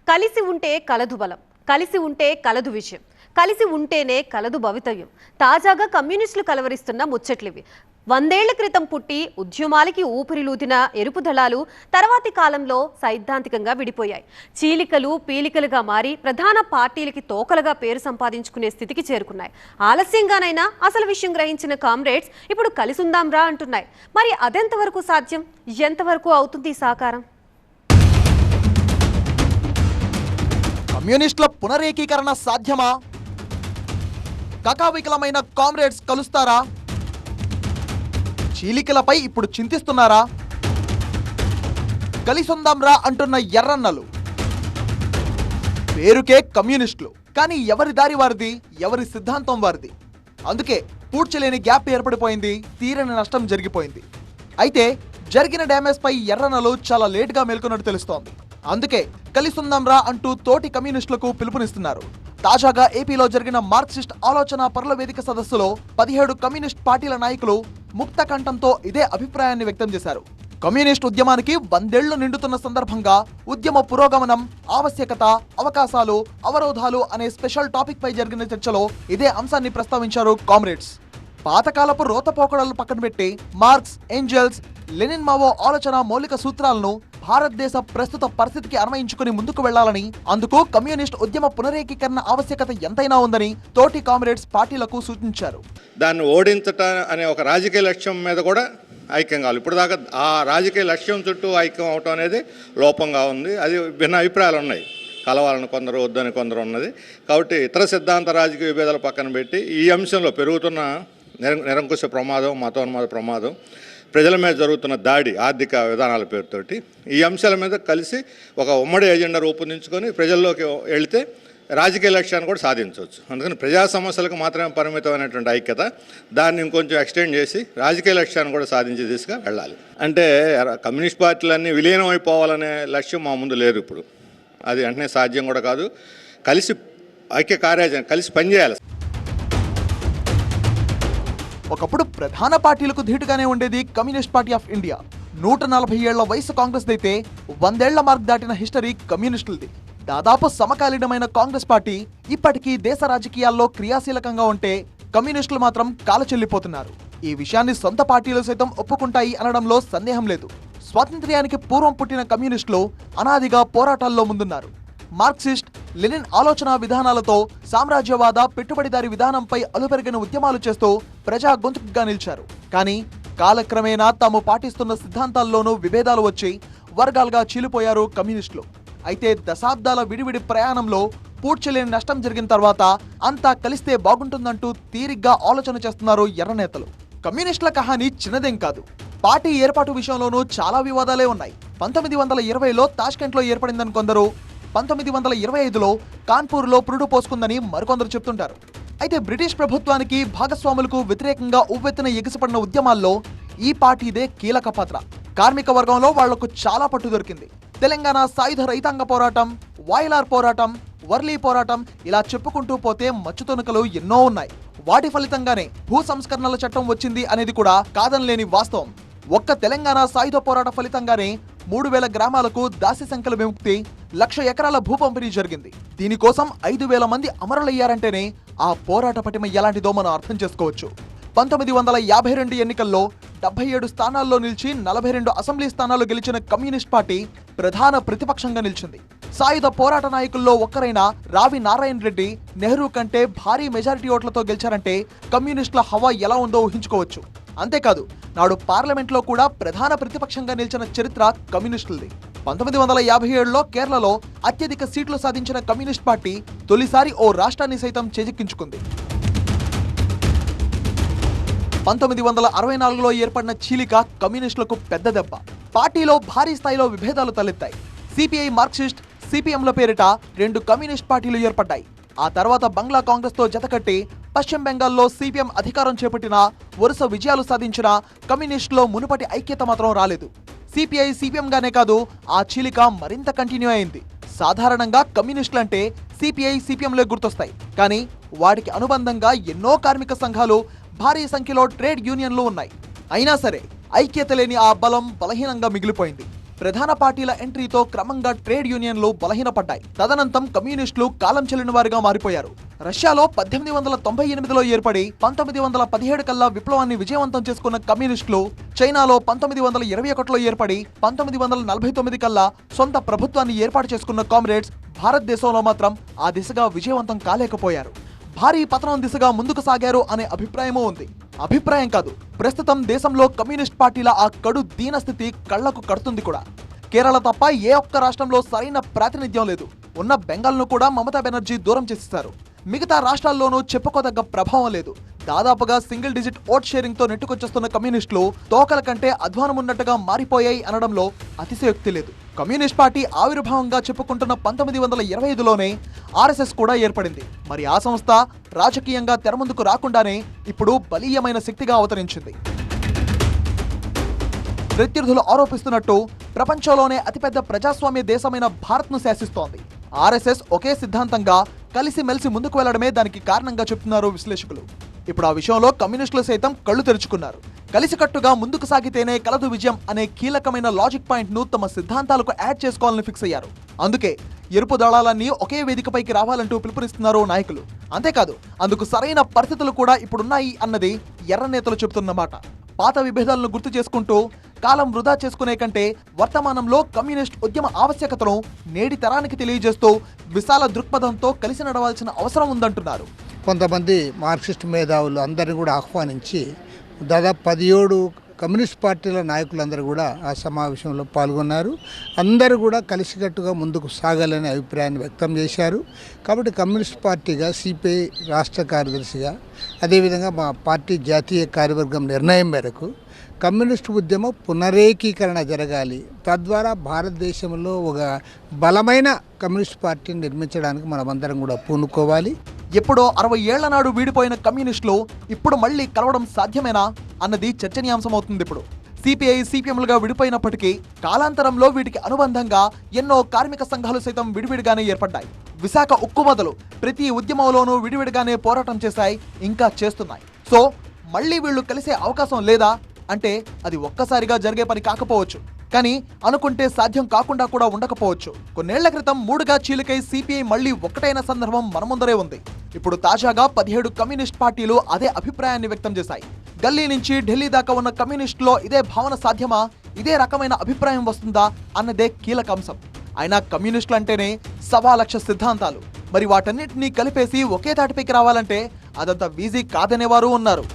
కలిసి ఉంటే కలదు బలం, కలిసి ఉంటే కలదు విజయం, కలిసి ఉంటేనే కలదు భవితవ్యం. తాజాగా కమ్యూనిస్టులు కలవరిస్తున్న ముచ్చట్లివి. 100 ఏళ్ల క్రితం పుట్టి ఉద్యమాలకి ఊపిరిలూదిన ఎరుపు దళాలు తర్వాతి కాలంలో సైద్ధాంతికంగా విడిపోయాయి. చీలికలు పీలికలుగా మారి ప్రధాన పార్టీలకి తోకలుగా పేరు సంపాదించుకునే స్థితికి చేరుకున్నాయి. ఆలస్యంగానైనా అసలు విషయం గ్రహించిన కామ్రేడ్స్ ఇప్పుడు కలిసుందాంరా అంటున్నాయి. మరి అదెంతవరకు సాధ్యం, ఎంతవరకు అవుతుంది సాకారం? కమ్యూనిస్టుల పునరేకీకరణ సాధ్యమా? కకావికలమైన కామ్రేడ్స్ కలుస్తారా? చీలికలపై ఇప్పుడు చింతిస్తున్నారా? కలిసొందాంరా అంటున్న ఎర్రన్నలు పేరుకే కమ్యూనిస్టులు, కానీ ఎవరి దారి వారిది, ఎవరి సిద్ధాంతం వారిది. అందుకే పూడ్చలేని గ్యాప్ ఏర్పడిపోయింది, తీరని నష్టం జరిగిపోయింది. అయితే జరిగిన డ్యామేజ్ పై ఎర్రన్నలు చాలా లేట్గా మేల్కొన్నట్టు తెలుస్తోంది. అందుకే కలిసొందాంరా అంటూ తోటి కమ్యూనిస్టులకు పిలుపునిస్తున్నారు. తాజాగా ఏపీలో జరిగిన మార్క్సిస్ట్ ఆలోచన పరుల వేదిక సదస్సులో 17 కమ్యూనిస్ట్ పార్టీల నాయకులు ముక్త కంఠంతో ఇదే అభిప్రాయాన్ని వ్యక్తం చేశారు. కమ్యూనిస్ట్ ఉద్యమానికి 100 ఏళ్లు నిండుతున్న సందర్భంగా ఉద్యమ పురోగమనం, ఆవశ్యకత, అవకాశాలు, అవరోధాలు అనే స్పెషల్ టాపిక్ పై జరిగిన చర్చలో ఇదే అంశాన్ని ప్రస్తావించారు కామ్రేడ్స్. పాతకాలపు రోతపోకడలు పక్కన పెట్టి మార్క్స్, ఏంజెల్స్, లెనిన్ మావో ఆలోచన మౌలిక సూత్రాలను భారతదేశ ప్రస్తుత పరిస్థితికి అన్వయించుకుని ముందుకు వెళ్లాలని, అందుకు కమ్యూనిస్ట్ ఉద్యమ పునరేకీకరణ ఆవశ్యకత ఎంతైనా ఉందని తోటి కామ్రేడ్స్ పార్టీలకు సూచించారు. దాన్ని ఓడించటం అనే ఒక రాజకీయ లక్ష్యం మీద కూడా ఐక్యం కావాలి. ఇప్పుడు దాకా ఆ రాజకీయ లక్ష్యం చుట్టూ ఐక్యం అవటం అనేది లోపంగా ఉంది. అది భిన్న అభిప్రాయాలు ఉన్నాయి. కలవాలని కొందరు, వద్దని కొందరు ఉన్నది. కాబట్టి ఇతర సిద్ధాంత రాజకీయ విభేదాలు పక్కన పెట్టి ఈ అంశంలో పెరుగుతున్న నిరంకుశ ప్రమాదం, మతోన్మాద ప్రమాదం, ప్రజల మీద జరుగుతున్న దాడి, ఆర్థిక విధానాల పేరుతోటి ఈ అంశాల మీద కలిసి ఒక ఉమ్మడి ఎజెండా రూపొందించుకొని ప్రజల్లోకి వెళితే రాజకీయ లక్ష్యాన్ని కూడా సాధించవచ్చు. అందుకని ప్రజా సమస్యలకు మాత్రమే పరిమితమైనటువంటి ఐక్యత, దాన్ని ఇంకొంచెం ఎక్స్టెండ్ చేసి రాజకీయ లక్ష్యాన్ని కూడా సాధించే దిశగా వెళ్ళాలి. అంటే కమ్యూనిస్ట్ పార్టీలన్నీ విలీనం అయిపోవాలనే లక్ష్యం మా ముందు లేదు ఇప్పుడు. అది వెంటనే సాధ్యం కూడా కాదు. కలిసి ఐక్య కార్యాచరణ, కలిసి పనిచేయాలి. ఒకప్పుడు ప్రధాన పార్టీలకు ధీటుగానే ఉండేది కమ్యూనిస్ట్ పార్టీ ఆఫ్ ఇండియా. 140 ఏళ్ల వయసు కాంగ్రెస్ అయితే 100 ఏళ్ల మార్క్ దాటిన హిస్టరీ కమ్యూనిస్టులది. దాదాపు సమకాలీనమైన కాంగ్రెస్ పార్టీ ఇప్పటికీ దేశ రాజకీయాల్లో క్రియాశీలకంగా ఉంటే కమ్యూనిస్టులు మాత్రం కాలచెల్లిపోతున్నారు. ఈ విషయాన్ని సొంత పార్టీలు సైతం ఒప్పుకుంటాయి అనడంలో సందేహం లేదు. స్వాతంత్ర్యానికి పూర్వం పుట్టిన కమ్యూనిస్టులు అనాదిగా పోరాటాల్లో ముందున్నారు. మార్క్సిస్ట్, లెనిన్ ఆలోచన విధానాలతో సామ్రాజ్యవాద, పెట్టుబడిదారి విధానంపై అలుపెరిగిన ఉద్యమాలు చేస్తూ ప్రజా గొంతుకుగా నిలిచారు. కానీ కాలక్రమేణా తాము పాటిస్తున్న సిద్ధాంతాల్లోనూ విభేదాలు వచ్చి వర్గాలుగా చీలిపోయారు కమ్యూనిస్టులు. అయితే దశాబ్దాల విడివిడి ప్రయాణంలో పూడ్చలేని నష్టం జరిగిన తర్వాత అంతా కలిస్తే బాగుంటుందంటూ తీరిగ్గా ఆలోచన చేస్తున్నారు ఎర్రనేతలు. కమ్యూనిస్టుల కహానీ చిన్నదేం కాదు. పార్టీ ఏర్పాటు విషయంలోనూ చాలా వివాదాలే ఉన్నాయి. 1920లో తాష్కెంట్లో ఏర్పడిందని కొందరు, 1925లో కాన్పూర్లో పురుడు పోసుకుందని మరికొందరు చెప్తుంటారు. అయితే బ్రిటిష్ ప్రభుత్వానికి, భాగస్వాములకు వ్యతిరేకంగా ఉవ్వెత్తున ఎగిసిపడిన ఉద్యమాల్లో ఈ పార్టీదే కీలక పాత్ర. కార్మిక వర్గంలో వాళ్లకు చాలా పట్టు దొరికింది. తెలంగాణ సాయుధ రైతాంగ పోరాటం, వాయిలార్ పోరాటం, వర్లీ పోరాటం, ఇలా చెప్పుకుంటూ పోతే మచ్చుతునకలు ఎన్నో ఉన్నాయి. వాటి ఫలితంగానే భూ సంస్కరణల చట్టం వచ్చింది అనేది కూడా కాదనలేని వాస్తవం. ఒక్క తెలంగాణ సాయుధ పోరాట ఫలితంగానే 3000 గ్రామాలకు దాసి సంఖ్యల విముక్తి, 1,00,000 ఎకరాల భూ పంపిణీ జరిగింది. దీనికోసం 5,000 మంది అమరులయ్యారంటేనే ఆ పోరాట పటిమ ఎలాంటిదో మనం అర్థం చేసుకోవచ్చు. 1952 ఎన్నికల్లో 77 స్థానాల్లో నిలిచి 42 అసెంబ్లీ స్థానాలు గెలిచిన కమ్యూనిస్ట్ పార్టీ ప్రధాన ప్రతిపక్షంగా నిలిచింది. సాయుధ పోరాట నాయకుల్లో ఒక్కరైన రావి నారాయణ రెడ్డి నెహ్రూ కంటే భారీ మెజారిటీ ఓట్లతో గెలిచారంటే కమ్యూనిస్టుల హవా ఎలా ఉందో ఊహించుకోవచ్చు. అంతేకాదు, నాడు పార్లమెంట్లో కూడా ప్రధాన ప్రతిపక్షంగా నిలిచిన చరిత్ర కమ్యూనిస్టులది. 1957లో కేరళలో అత్యధిక సీట్లు సాధించిన కమ్యూనిస్ట్ పార్టీ తొలిసారి ఓ రాష్ట్రాన్ని సైతం చేజిక్కించుకుంది. 1964లో ఏర్పడిన చీలిక కమ్యూనిస్టులకు పెద్ద దెబ్బ. పార్టీలో భారీ స్థాయిలో విభేదాలు తలెత్తాయి. సిపిఐ, మార్క్సిస్ట్, సిపిఎంల పేరిట 2 కమ్యూనిస్ట్ పార్టీలు ఏర్పడ్డాయి. ఆ తర్వాత బంగ్లా కాంగ్రెస్తో జతకట్టి పశ్చిమ బెంగాల్లో సిపిఎం అధికారం చేపట్టిన, వరుస విజయాలు సాధించిన కమ్యూనిస్టులో మునుపటి ఐక్యత మాత్రం రాలేదు. సిపిఐ, సిపిఎంగానే కాదు, ఆ చీలిక మరింత కంటిన్యూ అయింది. సాధారణంగా కమ్యూనిస్టులంటే సిపిఐ, సిపిఎంలే గుర్తొస్తాయి. కానీ వాటికి అనుబంధంగా ఎన్నో కార్మిక సంఘాలు, భారీ సంఖ్యలో ట్రేడ్ యూనియన్లు ఉన్నాయి. అయినా సరే ఐక్యత లేని ఆ బలం బలహీనంగా మిగిలిపోయింది. ప్రధాన పార్టీల ఎంట్రీతో క్రమంగా ట్రేడ్ యూనియన్లు బలహీనపడ్డాయి. తదనంతరం కమ్యూనిస్టులు కాలం చెల్లిన వారిగా మారిపోయారు. రష్యాలో 1898లో ఏర్పడి 1917 కల్లా విప్లవాన్ని విజయవంతం చేసుకున్న కమ్యూనిస్టులు చైనాలో 1921లో ఏర్పడి 1949 కల్లా సొంత ప్రభుత్వాన్ని ఏర్పాటు చేసుకున్న కామ్రేడ్స్ భారతదేశంలో మాత్రం ఆ దిశగా విజయవంతం కాలేకపోయారు. భారీ పతనం దిశగా ముందుకు సాగారు అనే అభిప్రాయమూ ఉంది. అభిప్రాయం కాదు, ప్రస్తుతం దేశంలో కమ్యూనిస్ట్ పార్టీల ఆ కడు దీనస్థితి కళ్లకు కడుతుంది కూడా. కేరళ తప్ప ఏ ఒక్క రాష్ట్రంలో సరైన ప్రాతినిధ్యం లేదు. ఉన్న బెంగాల్ను కూడా మమతా బెనర్జీ దూరం చేసేశారు. మిగతా రాష్ట్రాల్లోనూ చెప్పుకోదగ్గ ప్రభావం లేదు. దాదాపుగా సింగిల్ డిజిట్ ఓట్ షేరింగ్ తో నెట్టుకొచ్చేస్తున్న కమ్యూనిస్టులు తోకల కంటే అధ్వానమున్నట్టుగా మారిపోయాయి అనడంలో అతిశయోక్తి లేదు. కమ్యూనిస్ట్ పార్టీ ఆవిర్భావంగా చెప్పుకుంటున్న 1925లోనే ఆర్ఎస్ఎస్ కూడా ఏర్పడింది. మరి ఆ సంస్థ రాజకీయంగా తెరముందుకు రాకుండానే ఇప్పుడు బలీయమైన శక్తిగా అవతరించింది. ప్రత్యర్థులు ఆరోపిస్తున్నట్టు ప్రపంచంలోనే అతిపెద్ద ప్రజాస్వామ్య దేశమైన భారత్ను శాసిస్తోంది. ఆర్ఎస్ఎస్ ఒకే సిద్ధాంతంగా కలిసిమెలిసి ముందుకు వెళ్లడమే దానికి కారణంగా చెప్తున్నారు విశ్లేషకులు. ఇప్పుడు ఆ విషయంలో కమ్యూనిస్టులు సైతం కళ్ళు తెరుచుకున్నారు. కలిసికట్టుగా ముందుకు సాగితేనే కలదు విజయం అనే కీలకమైన లాజిక్ పాయింట్ ను తమ సిద్ధాంతాలకు యాడ్ చేసుకోవాలని ఫిక్స్ అయ్యారు. అందుకే ఎరుపు దళాలన్నీ ఒకే వేదికపైకి రావాలంటూ పిలుపునిస్తున్నారు నాయకులు. అంతేకాదు, అందుకు సరైన పరిస్థితులు కూడా ఇప్పుడున్నాయి అన్నది ఎర్ర నేతలు చెబుతున్నమాట. పాత విభేదాలను గుర్తు చేసుకుంటూ కాలం వృధా చేసుకునే కంటే వర్తమానంలో కమ్యూనిస్ట్ ఉద్యమ ఆవశ్యకతను నేటి తరానికి తెలియజేస్తూ విశాల దృక్పథంతో కలిసి నడవాల్సిన అవసరం ఉందంటున్నారు. కొంతమంది మార్క్సిస్ట్ మేధావులు అందరినీ కూడా ఆహ్వానించి దాదాపు 17 కమ్యూనిస్ట్ పార్టీల నాయకులందరూ కూడా ఆ సమావేశంలో పాల్గొన్నారు. అందరూ కూడా కలిసికట్టుగా ముందుకు సాగాలనే అభిప్రాయాన్ని వ్యక్తం చేశారు. కాబట్టి కమ్యూనిస్ట్ పార్టీగా సిపిఐ రాష్ట్ర కార్యదర్శిగా, అదేవిధంగా మా పార్టీ జాతీయ కార్యవర్గం నిర్ణయం మేరకు కమ్యూనిస్టు ఉద్యమం పునరేకీకరణ జరగాలి. తద్వారా భారతదేశంలో ఒక బలమైన కమ్యూనిస్ట్ పార్టీని నిర్మించడానికి మనమందరం కూడా పూనుకోవాలి. ఎప్పుడో 60 ఏళ్ల నాడు వీడిపోయిన కమ్యూనిస్టులు ఇప్పుడు మళ్లీ కలవడం సాధ్యమేనా అన్నది చర్చనీయాంశమవుతుంది. ఇప్పుడు సిపిఐ సిపిఎంలుగా విడిపోయినప్పటికీ కాలాంతరంలో వీటికి అనుబంధంగా ఎన్నో కార్మిక సంఘాలు సైతం విడివిడిగానే ఏర్పడ్డాయి. విశాఖ ఉక్కు మొదలు ప్రతి ఉద్యమంలోనూ విడివిడిగానే పోరాటం చేశాయి, ఇంకా చేస్తున్నాయి. సో మళ్లీ వీళ్ళు కలిసే అవకాశం లేదా అంటే అది ఒక్కసారిగా జరిగే పని కాకపోవచ్చు, కానీ అనుకుంటే సాధ్యం కాకుండా కూడా ఉండకపోవచ్చు. కొన్నేళ్ల క్రితం 3గా చీలికై సిపిఐ మళ్లీ ఒక్కటైన సందర్భం మన ముందరే ఉంది. ఇప్పుడు తాజాగా 17 కమ్యూనిస్ట్ పార్టీలు అదే అభిప్రాయాన్ని వ్యక్తం చేశాయి. గల్లీ నుంచి ఢిల్లీ దాకా ఉన్న కమ్యూనిస్టులో ఇదే భావన సాధ్యమా, ఇదే రకమైన అభిప్రాయం వస్తుందా అన్నదే కీలక అంశం. అయినా కమ్యూనిస్టులు అంటేనే 1,00,000 సిద్ధాంతాలు. మరి వాటన్నిటినీ కలిపేసి ఒకే తాటిపైకి రావాలంటే అదంత ఈజీ కాదనేవారు ఉన్నారు.